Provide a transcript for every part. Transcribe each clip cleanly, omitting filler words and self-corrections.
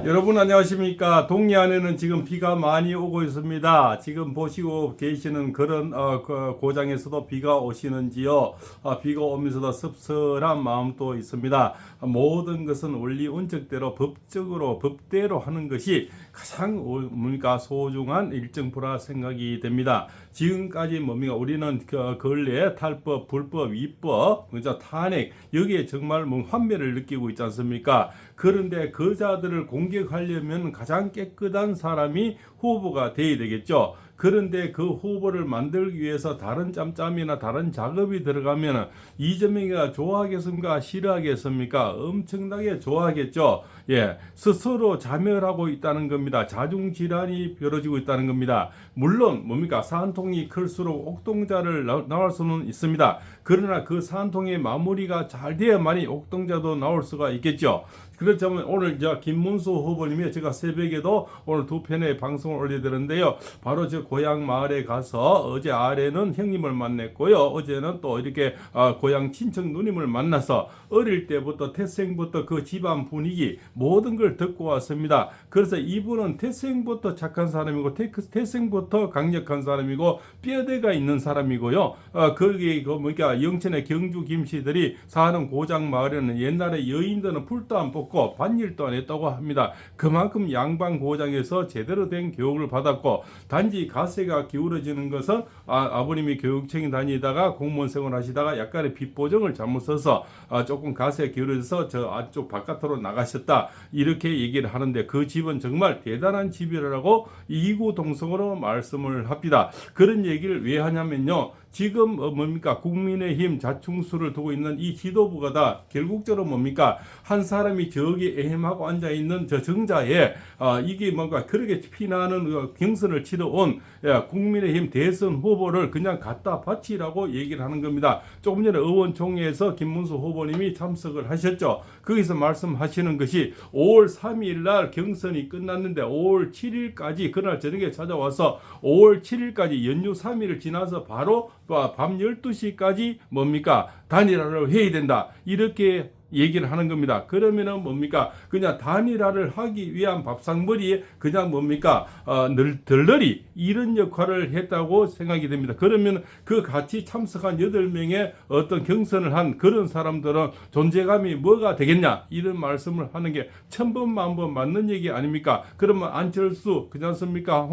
여러분 안녕하십니까? 동해안에는 지금 비가 많이 오고 있습니다. 지금 보시고 계시는 그런 고장에서도 비가 오시는지요? 비가 오면서도 씁쓸한 마음도 있습니다. 모든 것은 원리 원칙대로 법적으로 법대로 하는 것이 가장 뭡니까 소중한 일정부라 생각이 됩니다. 지금까지 뭡니까 우리는 근래 탈법, 불법, 위법, 그죠 탄핵 여기에 정말 환멸을 느끼고 있지 않습니까? 그런데 그 자들을 공격하려면 가장 깨끗한 사람이 후보가 돼야 되겠죠. 그런데 그 후보를 만들기 위해서 다른 짬짬이나 다른 작업이 들어가면 이재명이가 좋아하겠습니까? 싫어하겠습니까? 엄청나게 좋아하겠죠. 예, 스스로 자멸하고 있다는 겁니다. 자중질환이 벌어지고 있다는 겁니다. 물론 뭡니까 산통이 클수록 옥동자를 나올 수는 있습니다. 그러나 그 산통의 마무리가 잘 돼야만이 옥동자도 나올 수가 있겠죠. 그렇다면 오늘 김문수 후보님이 제가 새벽에도 오늘 두 편의 방송을 올려드렸는데요. 바로 저 고향 마을에 가서 어제 아래는 형님을 만났고요. 어제는 또 이렇게 고향 친척 누님을 만나서 어릴 때부터 태생부터 그 집안 분위기 모든 걸 듣고 왔습니다. 그래서 이분은 태생부터 착한 사람이고 태생부터 강력한 사람이고 뼈대가 있는 사람이고요. 거기 그러니까 영천의 경주 김씨들이 사는 고장 마을에는 옛날에 여인들은 풀도 안 뽑고 반일도 안 했다고 합니다. 그만큼 양반 고장에서 제대로 된 교육을 받았고 단지 가세가 기울어지는 것은 아버님이 교육청에 다니다가 공무원 생활 하시다가 약간의 빚보정을 잘못 써서 조금 가세가 기울어져서 저 안쪽 바깥으로 나가셨다 이렇게 얘기를 하는데 그 집은 정말 대단한 집이라고 이구동성으로 말씀을 합니다. 그런 얘기를 왜 하냐면요. 지금 뭡니까 국민의힘 자충수를 두고 있는 이 지도부가 다 결국적으로 뭡니까 한 사람이 저기 애헴하고 앉아있는 저 정자에 이게 뭔가 그렇게 피나는 경선을 치러온 국민의힘 대선 후보를 그냥 갖다 바치라고 얘기를 하는 겁니다. 조금 전에 의원총회에서 김문수 후보님이 참석을 하셨죠. 거기서 말씀하시는 것이 5월 3일 날 경선이 끝났는데 5월 7일까지 그날 저녁에 찾아와서 5월 7일까지 연휴 3일을 지나서 바로 밤 12시까지 뭡니까 단일화를 해야 된다 이렇게 얘기를 하는 겁니다. 그러면은 뭡니까 그냥 단일화를 하기 위한 밥상머리에 그냥 뭡니까 덜덜이 이런 역할을 했다고 생각이 됩니다. 그러면 그 같이 참석한 8명의 어떤 경선을 한 그런 사람들은 존재감이 뭐가 되겠냐 이런 말씀을 하는 게 천번만번 맞는 얘기 아닙니까? 그러면 안철수 그렇지 않습니까?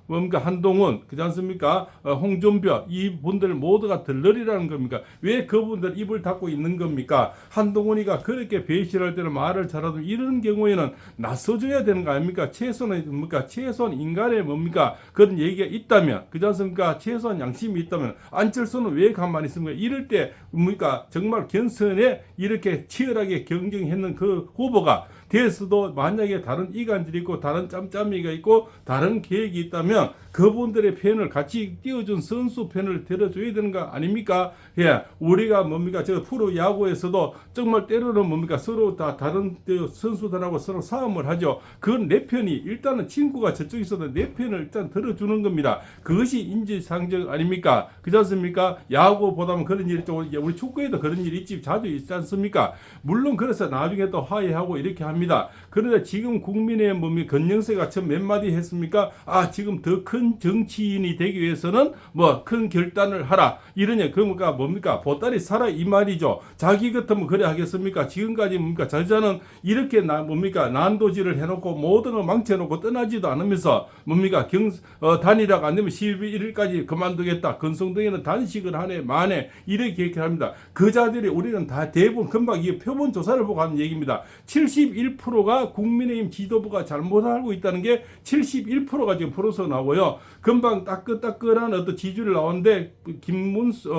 뭔가 한동훈 그렇지 않습니까? 홍준표 이분들 모두가 덜덜이라는 겁니까? 왜 그분들 입을 닫고 있는 겁니까? 한동훈이가 그렇게 배신할 때는 말을 잘하도 이런 경우에는 나서줘야 되는 거 아닙니까? 최소한 뭡니까? 최소한 인간의 뭡니까? 그런 얘기가 있다면 그렇지 않습니까? 최소한 양심이 있다면 안철수는 왜 가만히 있습니까? 이럴 때 뭡니까? 정말 경선에 이렇게 치열하게 경쟁했는 그 후보가 대해서도 만약에 다른 이간질이 있고 다른 짬짬이가 있고 다른 계획이 있다면 그분들의 편을 같이 띄워준 선수 편을 들어줘야 되는 거 아닙니까? 예, 우리가 뭡니까 저 프로 야구에서도 정말 때로는 뭡니까 서로 다 다른 선수들하고 서로 싸움을 하죠. 그건 내 편이 일단은 친구가 저쪽에 있어도 내 편을 일단 들어주는 겁니다. 그것이 인지상정 아닙니까? 그렇지 않습니까? 야구보다는 그런 일이 좀 우리 축구에도 그런 일이 있지 자주 있지 않습니까? 물론 그래서 나중에 또 화해하고 이렇게 합니다. 그런데 지금 국민의 몸이 건영세가 처음 몇 마디 했습니까? 지금 더 큰 정치인이 되기 위해서는 뭐 큰 결단을 하라 이러냐 그러니까 뭡니까 보따리 사라 이 말이죠. 자기 같으면 그래 하겠습니까? 지금까지 뭡니까 저자는 이렇게 뭡니까 난도질을 해놓고 모든 걸 망쳐놓고 떠나지도 않으면서 뭡니까 단일화가 안 되면 11일까지 그만두겠다. 건성동에는 단식을 하네 만에 이렇게 얘기합니다. 그 자들이 우리는 다 대부분 금방 이 표본 조사를 보고 하는 얘기입니다. 71%가 국민의힘 지도부가 잘못 알고 있다는 게 71%가 지금 프로서 나오고요. 금방 따끈따끈한 어떤 지지율 나오는데 김문수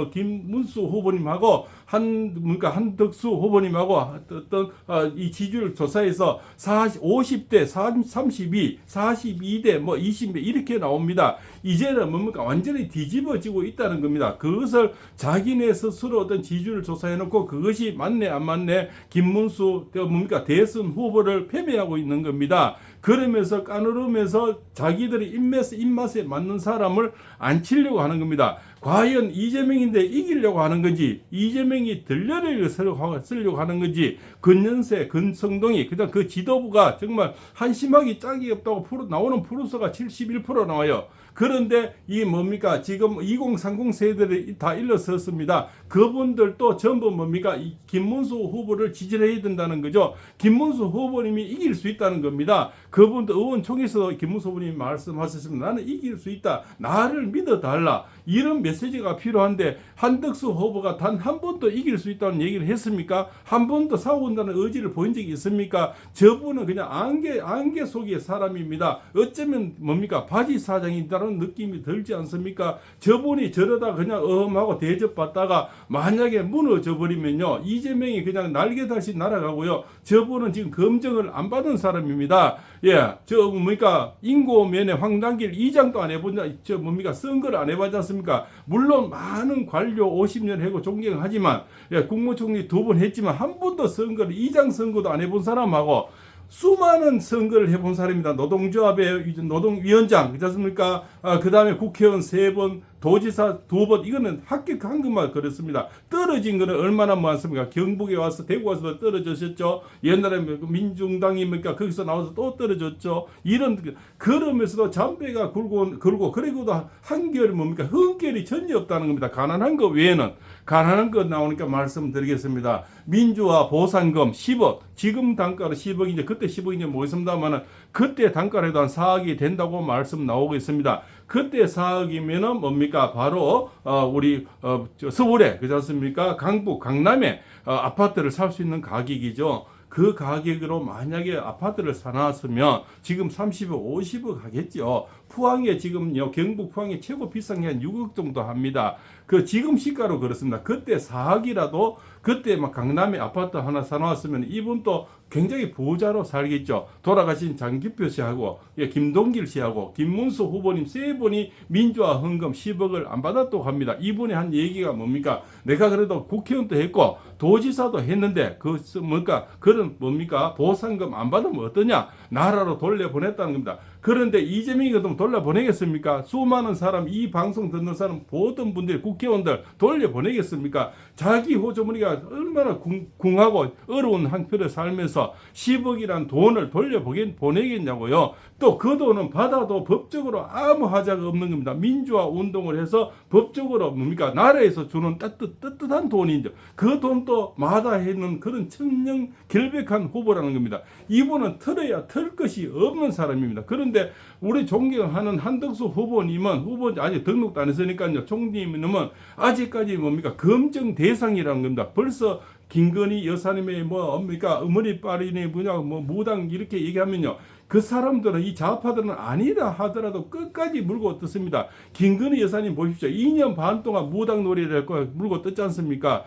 후보님하고 한덕수 후보님하고 어떤 이 지지율 조사에서 50대 32, 42대 뭐 20대 이렇게 나옵니다. 이제는 뭡니까 완전히 뒤집어지고 있다는 겁니다. 그것을 자기네 스스로 어떤 지지율을 조사해놓고 그것이 맞네 안 맞네 김문수 뭡니까 대선 후보를 패배하고 있는 겁니다. 그러면서 까누르면서 자기들의 입맛에 맞는 사람을 안 치려고 하는 겁니다. 과연 이재명인데 이기려고 하는 건지, 이재명이 들려를 쓰려고 하는 건지, 근연세, 근성동이, 그다음 그 지도부가 정말 한심하기 짝이 없다고 나오는 프로수가 71% 나와요. 그런데 이 뭡니까? 지금 2030 세대들이 다 일어섰습니다. 그분들도 전부 뭡니까? 김문수 후보를 지지해야 된다는 거죠. 김문수 후보님이 이길 수 있다는 겁니다. 그분도 의원총회에서 김문수 후보님이 말씀하셨습니다. 나는 이길 수 있다. 나를 믿어달라. 이런 메시지가 필요한데 한덕수 후보가 단 한 번도 이길 수 있다는 얘기를 했습니까? 한 번도 싸운다는 의지를 보인 적이 있습니까? 저분은 그냥 안개 속의 사람입니다. 어쩌면 뭡니까? 바지 사장이라는 느낌이 들지 않습니까? 저분이 저러다 그냥 어험하고 대접받다가 만약에 무너져 버리면요, 이재명이 그냥 날개다시 날아가고요. 저분은 지금 검증을 안 받은 사람입니다. 예, 저 뭡니까? 인고면에 황단길 이장도 안 해보자, 저 뭡니까? 선거를 안 해봤지 않습니까? 물론 많은 관료 50년 하고 존경하지만, 예, 국무총리 2번 했지만 한 번도 선거를, 이장 선거도 안 해본 사람하고 수많은 선거를 해본 사람입니다. 노동조합의 노동위원장, 그렇지 않습니까? 그 다음에 국회의원 3번, 도지사 2번, 이거는 합격한 것만 그렇습니다. 떨어진 거는 얼마나 많습니까? 경북에 와서, 대구 와서 떨어졌었죠. 옛날에 민중당이니까 거기서 나와서 또 떨어졌죠. 그러면서도 잔배가 굴고, 그리고도 한결이 뭡니까? 흥결이 전혀 없다는 겁니다. 가난한 거 외에는. 가난한 거 나오니까 말씀드리겠습니다. 민주화 보상금 10억, 지금 단가로 10억인데, 그때 10억인지 모르겠습니다만은, 그때 단가로 해도 한 4억이 된다고 말씀 나오고 있습니다. 그때 4억이면은 뭡니까? 바로 우리 서울에, 그렇지 않습니까? 강남에 아파트를 살 수 있는 가격이죠. 그 가격으로 만약에 아파트를 사놨으면 지금 30억, 50억 하겠죠. 포항에 지금요, 경북 포항에 최고 비싼 게 한 6억 정도 합니다. 그 지금 시가로 그렇습니다. 그때 4억이라도 그때 막 강남에 아파트 하나 사놓았으면 이분도 굉장히 부자로 살겠죠. 돌아가신 장기표 씨하고, 예, 김동길 씨하고 김문수 후보님 3분이 민주화 헌금 10억을 안 받았다고 합니다. 이분이 한 얘기가 뭡니까? 내가 그래도 국회의원도 했고 도지사도 했는데 그런 뭡니까? 보상금 안 받으면 어떠냐? 나라로 돌려보냈다는 겁니다. 그런데 이재명이 그럼 돌려보내겠습니까? 수많은 사람, 이 방송 듣는 사람, 모든 분들, 국회의원들 돌려보내겠습니까? 자기 호주머니가 얼마나 궁하고 어려운 한편에 살면서 10억이란 돈을 돌려보내겠냐고요. 또 그 돈은 받아도 법적으로 아무 하자가 없는 겁니다. 민주화 운동을 해서 법적으로 뭡니까? 나라에서 주는 따뜻한 돈이죠. 그 돈도 마다하는 그런 천명 결백한 후보라는 겁니다. 이분은 털어야 털 것이 없는 사람입니다. 그런데 우리 존경하는 한덕수 후보님은 아직 등록도 안 했으니까요. 총리님은 아직까지 뭡니까? 검증 대상이라는 겁니다. 벌써 김건희 여사님의 뭡니까? 어머니빨이니 무당 이렇게 얘기하면요. 그 사람들은, 이 좌파들은 아니라 하더라도 끝까지 물고 뜯습니다. 김건희 여사님 보십시오. 2년 반 동안 무당 놀이를 했고 물고 뜯지 않습니까?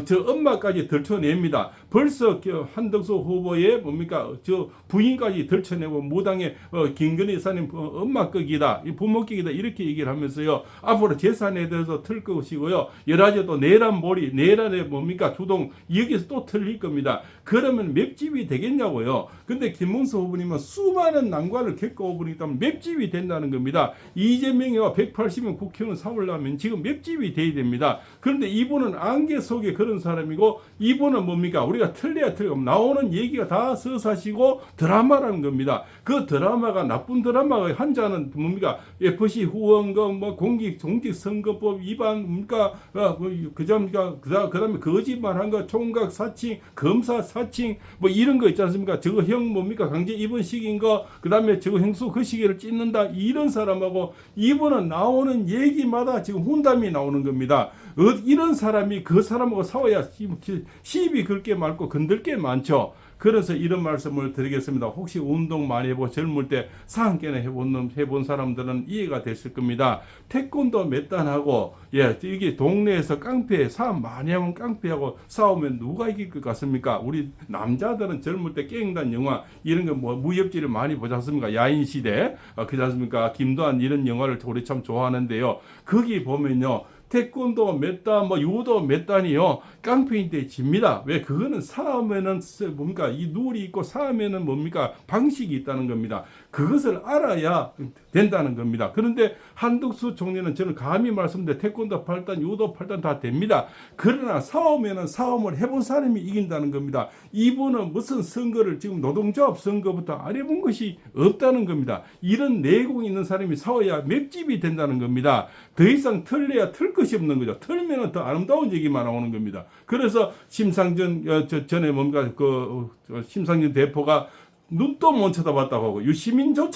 저 엄마까지 들춰냅니다. 벌써 한덕수 후보의 뭡니까? 저 부인까지 들춰내고 무당의 김건희 여사님 엄마 격이다, 부모 격이다, 이렇게 얘기를 하면서요. 앞으로 재산에 대해서 틀 것이고요. 여러 가지 또 내란에 뭡니까? 주동, 여기서 또 틀릴 겁니다. 그러면 맵집이 되겠냐고요. 근데 김문수 후보님은 수많은 난관을 겪어오고 있다면 맵집이 된다는 겁니다. 이재명이와 180명 국회의원 사오려면 지금 맵집이 돼야 됩니다. 그런데 이분은 안개 속에 그런 사람이고, 이분은 뭡니까? 우리가 틀려야 틀려. 나오는 얘기가 다 서사시고 드라마라는 겁니다. 그 드라마가, 나쁜 드라마가 한자는 뭡니까? FC 후원금, 공직선거법 위반, 뭡니까? 그다음에 거짓말한 거, 총각 사칭, 검사 사칭, 이런 거 있지 않습니까? 저거 형 뭡니까? 강제 입원 시킨 거, 그 다음에 저거 형수 그 시기를 찢는다, 이런 사람하고 이분은 나오는 얘기마다 지금 혼담이 나오는 겁니다. 이런 사람이 그 사람하고 싸워야 시비 걸 게 많고 건들 게 많죠. 그래서 이런 말씀을 드리겠습니다. 혹시 운동 많이 해보고 젊을 때 상한께나 해본 사람들은 이해가 됐을 겁니다. 태권도 몇 단 하고, 예, 이게 동네에서 사람 많이 하면 깡패하고 싸우면 누가 이길 것 같습니까? 우리 남자들은 젊을 때 깽단 영화, 이런 거 무협지를 많이 보지 않습니까? 야인시대, 그렇지 않습니까? 김도한 이런 영화를 우리 참 좋아하는데요. 거기 보면요. 태권도 몇 단, 뭐 유도 몇 단이요 깡패인데 집니다. 왜? 그거는 싸움에는 뭡니까 이 룰이 있고 싸움에는 뭡니까 방식이 있다는 겁니다. 그것을 알아야 된다는 겁니다. 그런데 한덕수 총리는 저는 감히 말씀드려 태권도 8단, 유도 8단 다 됩니다. 그러나 싸움에는 싸움을 해본 사람이 이긴다는 겁니다. 이분은 무슨 선거를 지금 노동조합 선거부터 안 해본 것이 없다는 겁니다. 이런 내공이 있는 사람이 싸워야 맷집이 된다는 겁니다. 더 이상 틀려야 틀 것이 없는 거죠. 틀면은 더 아름다운 얘기만 나오는 겁니다. 그래서 심상정 전에 뭔가 심상정 대표가 눈도 못 쳐다봤다고 하고 유시민도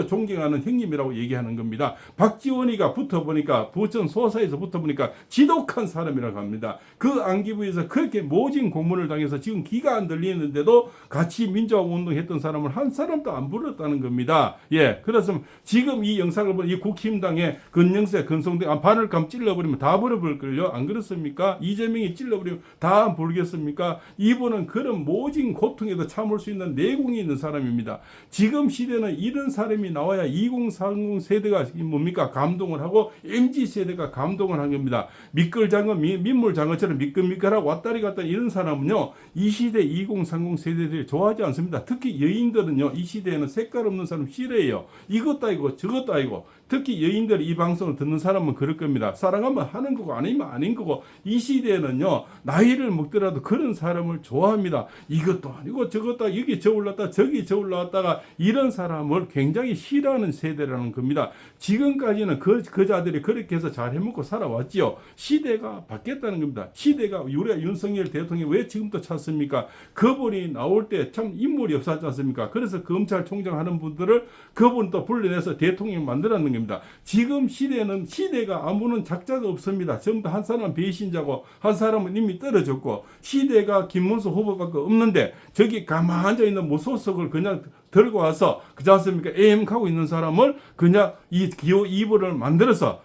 존경하는 형님이라고 얘기하는 겁니다. 박지원이가 붙어보니까 부천 소사에서 붙어보니까 지독한 사람이라고 합니다. 그 안기부에서 그렇게 모진 고문을 당해서 지금 귀가 안 들리는데도 같이 민주화 운동했던 사람을 한 사람도 안 불렀다는 겁니다. 예, 그래서 지금 이 영상을 보면 이 국힘당의 근영세, 근성대 바늘감 찔러버리면 다 버려버릴걸요? 안 그렇습니까? 이재명이 찔러버리면 다 안 부르겠습니까? 이분은 그런 모진 고통에도 참을 수 있는 내공이 있는 사람입니다. 지금 시대는 이런 사람이 나와야 2030 세대가 뭡니까? 감동을 하고 MZ 세대가 감동을 한 겁니다. 미끌장어, 민물장어처럼 미끌미끌하고 왔다리 갔다리 이런 사람은요. 이 시대 2030 세대들이 좋아하지 않습니다. 특히 여인들은요. 이 시대에는 색깔 없는 사람 싫어해요. 이것도 아니고 저것도 아니고 특히 여인들이 이 방송을 듣는 사람은 그럴 겁니다. 사랑하면 하는 거고 아니면 아닌 거고 이 시대에는요. 나이를 먹더라도 그런 사람을 좋아합니다. 이것도 아니고 저것도 여기 저 올랐다 저기 저 올라왔다가 이런 사람을 굉장히 싫어하는 세대라는 겁니다. 지금까지는 그자들이 그렇게 해서 잘 해먹고 살아왔지요. 시대가 바뀌었다는 겁니다. 시대가 우리가 윤석열 대통령이 왜 지금도 찾습니까? 그분이 나올 때 참 인물이 없었지 않습니까? 그래서 검찰총장 하는 분들을 그분도 불러내서 대통령 만들었는 겁니다. 지금 시대는 시대가 아무런 작자가 없습니다. 전부 한 사람은 배신자고 한 사람은 이미 떨어졌고 시대가 김문수 후보밖에 없는데 저기 가만히 앉아있는 무소속을 그냥 들고 와서 그렇지 않습니까? 애엠하고 있는 사람을 그냥 이 기호 2부를 만들어서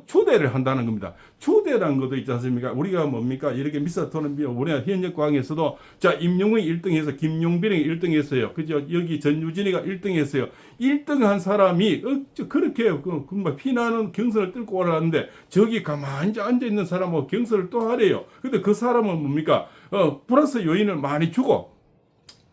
추대를 한다는 겁니다. 추대라는 것도 있지 않습니까? 우리가 뭡니까? 이렇게 미스터트롯 우리가 현역광에서도 자 임용이 1등해서 김용빈이 1등했어요. 그죠? 여기 전유진이가 1등했어요. 1등한 사람이 그렇게 피나는 경선을 뚫고 올라왔는데 저기 가만히 앉아 있는 사람하고 경선을 또 하래요. 근데 그 사람은 뭡니까? 플러스 요인을 많이 주고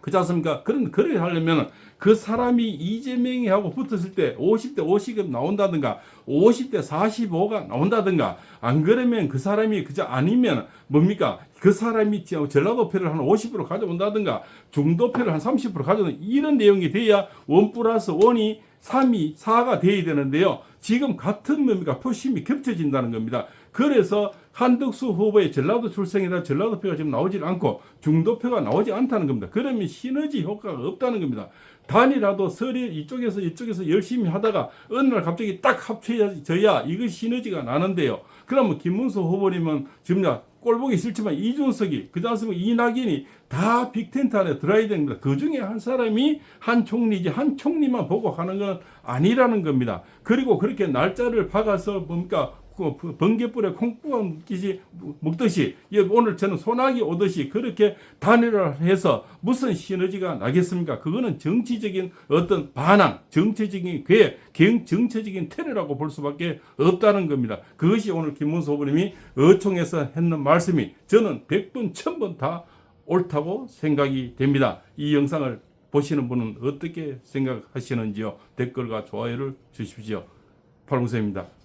그렇지 않습니까? 그래 하려면 그 사람이 이재명이 하고 붙었을 때 50대 50이 나온다든가 50대 45가 나온다든가 안 그러면 그 사람이 그저 아니면 뭡니까? 그 사람이 전라도표를 한 50% 가져온다든가 중도표를 한 30% 가져오는 이런 내용이 돼야 1 플러스 1이 3이 4가 돼야 되는데요. 지금 같은 뭡니까? 표심이 겹쳐진다는 겁니다. 그래서 한덕수 후보의 전라도 출생이라 전라도표가 지금 나오질 않고 중도표가 나오지 않다는 겁니다. 그러면 시너지 효과가 없다는 겁니다. 단이라도 설이 이쪽에서 열심히 하다가 어느 날 갑자기 딱 합쳐져야 이것이 시너지가 나는데요. 그러면 김문수 후보님은 지금 꼴보기 싫지만 이준석이 그지 않습니까? 이낙연이 다 빅텐트 안에 들어야 됩니다. 그 중에 한 사람이 한 총리지 한 총리만 보고 하는 건 아니라는 겁니다. 그리고 그렇게 날짜를 박아서 뭡니까? 번개불에 콩뿌가 먹듯이 오늘 저는 소나기 오듯이 그렇게 단일화를 해서 무슨 시너지가 나겠습니까? 그거는 정치적인 어떤 반항, 정치적인 정치적인 테러라고 볼 수밖에 없다는 겁니다. 그것이 오늘 김문수 후보님이 어총에서 했는 말씀이 저는 100번, 1000번 다 옳다고 생각이 됩니다. 이 영상을 보시는 분은 어떻게 생각하시는지요? 댓글과 좋아요를 주십시오. 팔봉서입니다.